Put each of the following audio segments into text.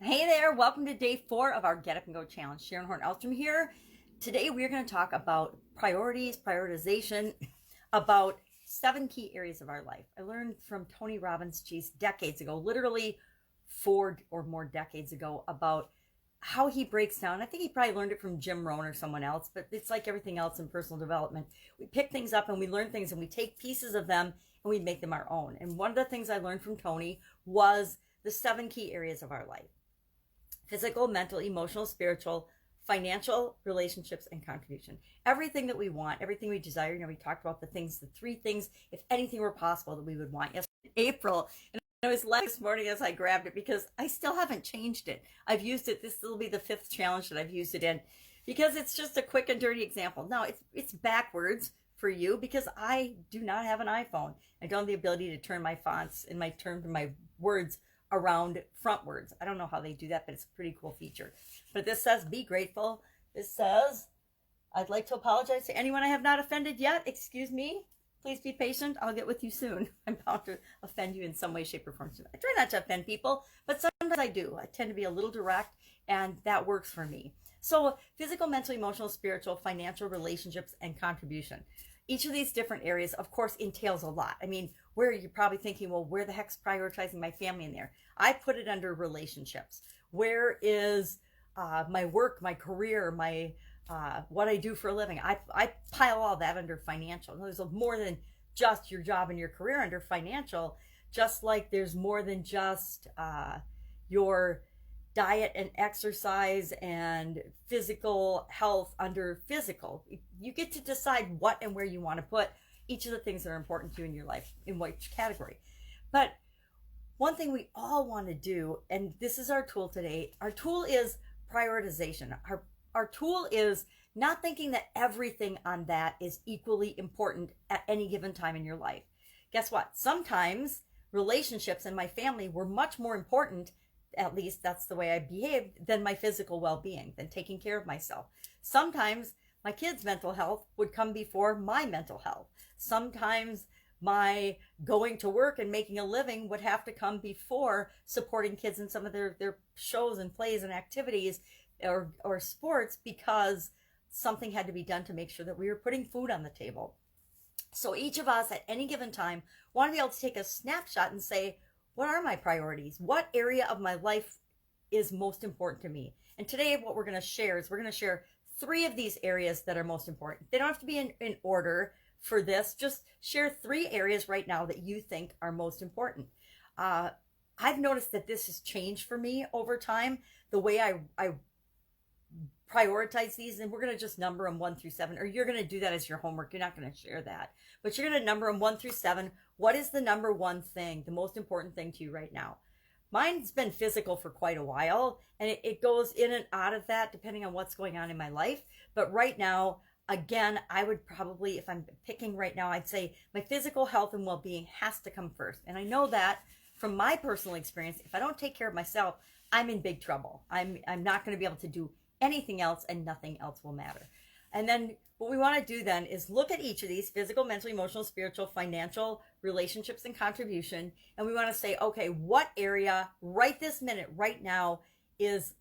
Hey there, welcome to day 4 of our Get Up and Go Challenge. Sharon Horne-Ellstrom here. Today we're going to talk about priorities, prioritization, about 7 key areas of our life. I learned from Tony Robbins, decades ago, literally 4 or more decades ago, about how he breaks down. I think he probably learned it from Jim Rohn or someone else, but it's like everything else in personal development. We pick things up and we learn things and we take pieces of them and we make them our own. And one of the things I learned from Tony was the 7 key areas of our life: physical, mental, emotional, spiritual, financial, relationships, and contribution. Everything that we want, everything we desire. We talked about the 3 things, if anything were possible, that we would want. Yes, in April. And I was laughing this morning as I grabbed it because I still haven't changed it. I've used it. This will be the 5th challenge that I've used it in because it's just a quick and dirty example. Now, it's backwards for you because I do not have an iPhone. I don't have the ability to turn my fonts and my words around frontwards. I don't know how they do that, but it's a pretty cool feature. But this says, be grateful. This says, I'd like to apologize to anyone I have not offended yet. Excuse me. Please be patient. I'll get with you soon. I'm bound to offend you in some way, shape, or form. I try not to offend people, but sometimes I do. I tend to be a little direct, and that works for me. So physical, mental, emotional, spiritual, financial, relationships, and contribution. Each of these different areas, of course, entails a lot. I mean, where you're probably thinking, well, where the heck's prioritizing my family in there? I put it under relationships. Where is my work, my career, my what I do for a living? I pile all that under financial. There's more than just your job and your career under financial, just like there's more than just your diet and exercise and physical health under physical. You get to decide what and where you want to put each of the things that are important to you in your life, in which category. But one thing we all want to do, and this is our tool today, our tool is prioritization. Our tool is not thinking that everything on that is equally important at any given time in your life. Guess what? Sometimes relationships and my family were much more important, at least that's the way I behaved, than my physical well-being, than taking care of myself. Sometimes my kids' mental health would come before my mental health. Sometimes my going to work and making a living would have to come before supporting kids in some of their shows and plays and activities or sports, because something had to be done to make sure that we were putting food on the table. So each of us at any given time want to be able to take a snapshot and say, what are my priorities? What area of my life is most important to me? And today what we're going to share is we're going to share 3 of these areas that are most important. They don't have to be in order for this. Just share 3 areas right now that you think are most important. I've noticed that this has changed for me over time, the way I prioritize these, and we're going to just number them 1 through 7, or you're going to do that as your homework. You're not going to share that, but you're going to number them 1 through 7. What is the number 1 thing, the most important thing to you right now? Mine's been physical for quite a while, and it goes in and out of that depending on what's going on in my life. But right now, again, I would probably, if I'm picking right now, I'd say my physical health and well-being has to come first. And I know that from my personal experience, if I don't take care of myself, I'm in big trouble. I'm not going to be able to do anything else, and nothing else will matter. And then what we want to do then is look at each of these: physical, mental, emotional, spiritual, financial, relationships, and contribution. And we want to say, okay, what area right this minute, right now, is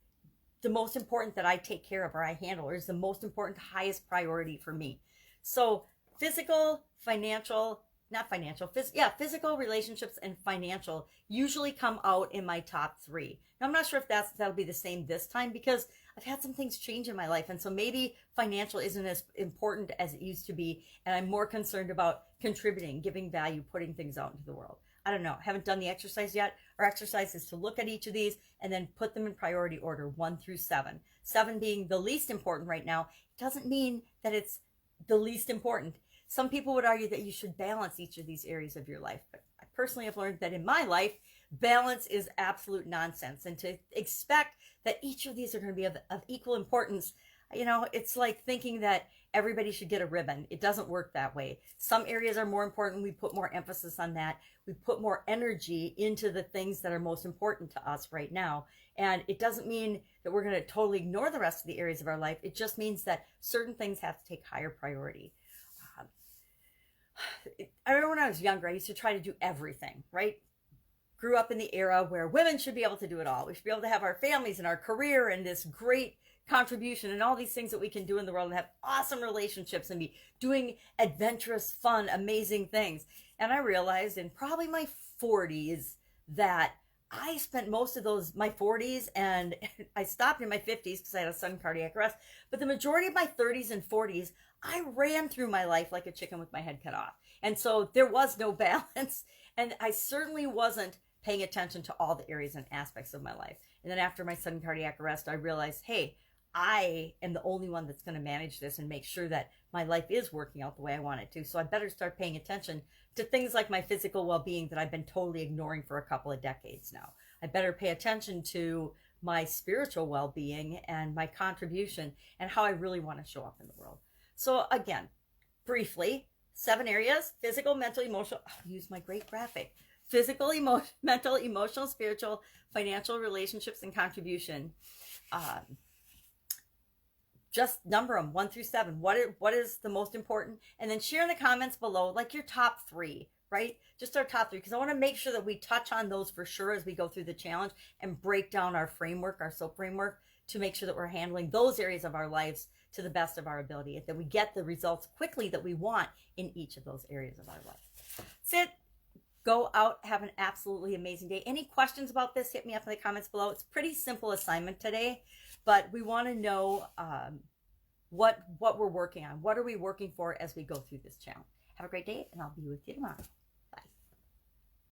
the most important that I take care of or I handle, or is the most important, highest priority for me? So physical, financial, not financial, physical, relationships, and financial usually come out in my top 3. Now, I'm not sure if that'll be the same this time, because I've had some things change in my life, and so maybe financial isn't as important as it used to be, and I'm more concerned about contributing, giving value, putting things out into the world. I don't know. I haven't done the exercise yet. Our exercise is to look at each of these and then put them in priority order, 1 through 7. 7 being the least important right now. It doesn't mean that it's the least important. Some people would argue that you should balance each of these areas of your life, but I personally have learned that in my life, balance is absolute nonsense. And to expect that each of these are going to be of equal importance, it's like thinking that everybody should get a ribbon. It doesn't work that way. Some areas are more important. We put more emphasis on that. We put more energy into the things that are most important to us right now. And it doesn't mean that we're going to totally ignore the rest of the areas of our life. It just means that certain things have to take higher priority. I remember when I was younger, I used to try to do everything, right? grew up in the era where women should be able to do it all. We should be able to have our families and our career and this great contribution and all these things that we can do in the world and have awesome relationships and be doing adventurous, fun, amazing things. And I realized in probably my 40s that I spent most of my 40s, and I stopped in my 50s because I had a sudden cardiac arrest. But the majority of my 30s and 40s, I ran through my life like a chicken with my head cut off. And so there was no balance. And I certainly wasn't paying attention to all the areas and aspects of my life. And then after my sudden cardiac arrest, I realized, hey, I am the only one that's going to manage this and make sure that my life is working out the way I want it to. So I better start paying attention to things like my physical well-being that I've been totally ignoring for a couple of decades now. I better pay attention to my spiritual well-being and my contribution and how I really want to show up in the world. So again, briefly, 7 areas: physical, mental, emotional. I'll use my great graphic. Physical, mental, emotional, spiritual, financial, relationships, and contribution. Just number them 1 through 7. What is the most important? And then share in the comments below, like your top 3, right? Just our top 3, because I want to make sure that we touch on those for sure as we go through the challenge and break down our framework, our SOAP framework, to make sure that we're handling those areas of our lives to the best of our ability, and that we get the results quickly that we want in each of those areas of our life. That's it. Go out, have an absolutely amazing day. Any questions about this, hit me up in the comments below. It's a pretty simple assignment today, but we want to know what we're working on. What are we working for as we go through this challenge? Have a great day, and I'll be with you tomorrow.